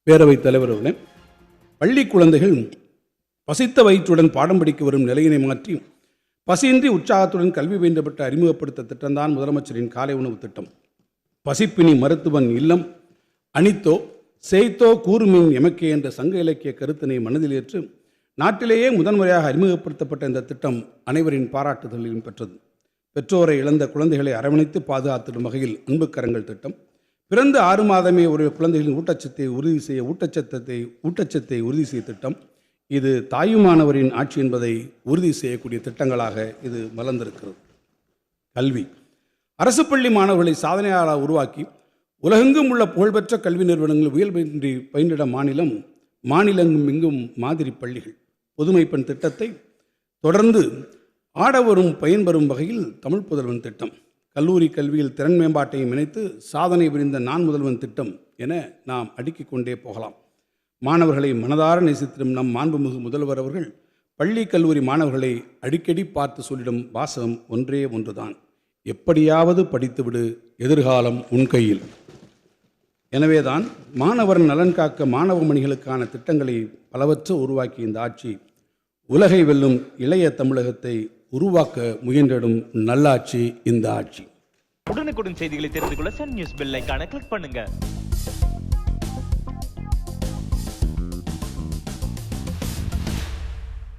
பேரவைத் தலைவர் அவர்களே, பள்ளி குழந்தைகள் பசித்த வயிற்றுடன் பாடம் படிக்க வரும் நிலையினை மாற்றி பசியின்றி உற்சாகத்துடன் கல்வி வேண்டப்பட்டு அறிமுகப்படுத்த திட்டம்தான் முதலமைச்சரின் காலை உணவு திட்டம். பசிப்பினி மருத்துவன் இல்லம் அனித்தோ செய்தோ கூறுமின் எமக்கே என்ற சங்க இலக்கிய கருத்தினை மனதில் ஏற்று நாட்டிலேயே முதன்முறையாக அறிமுகப்படுத்தப்பட்ட இந்த திட்டம் அனைவரின் பாராட்டுதலையும் பெற்றது. பெற்றோரை இழந்த குழந்தைகளை அரவணைத்து பாதுகாத்திடும் வகையில் அன்புக்கரங்கள் திட்டம், பிறந்து 6 மாதமே ஒரு குழந்தைகளின் ஊட்டச்சத்தை உறுதி செய்ய திட்டம், இது தாயுமானவரின் ஆட்சி என்பதை உறுதி செய்யக்கூடிய திட்டங்களாக இது மலர்ந்திருக்கிறது. கல்வி, அரசு பள்ளி மாணவர்களை சாதனையாளராக உருவாக்கி உலகெங்கும் உள்ள புகழ்பெற்ற கல்வி நிறுவனங்கள் உயர்வின்றி பயின்றிட மாநிலங்கும் இங்கும் மாதிரி பள்ளிகள். புதுமை பெண் திட்டத்தை தொடர்ந்து ஆடவரும் பயன்பெறும் வகையில் தமிழ் புதல்வன் திட்டம், கல்லூரி கல்வியில் திறன் மேம்பாட்டையும் இணைத்து சாதனை புரிந்த நான் முதல்வன் திட்டம் என நாம் அடுக்கிக் கொண்டே போகலாம். மாணவர்களை மனதார நேசித்திடும் நம் மாண்புமிகு முதல்வர் அவர்கள் பள்ளி கல்லூரி மாணவர்களை அடிக்கடி பார்த்து சொல்லிடும் வாசகம் ஒன்றே ஒன்றுதான்: எப்படியாவது படித்துவிடு, எதிர்காலம் உன் கையில். எனவேதான் மாணவர் நலன் காக்க மாணவ மணிகளுக்கான திட்டங்களை பலவற்ற உருவாக்கிய இந்த ஆட்சி உலகை வெல்லும் இளைய தமிழகத்தை உருவாக்க முயன்றிடும் நல்லாட்சி இந்த ஆட்சி. உடனுக்குடன் செய்திகளை தெரிந்து கொள்ள சன் நியூஸ் பெல் ஐகானை கிளிக் பண்ணுங்க.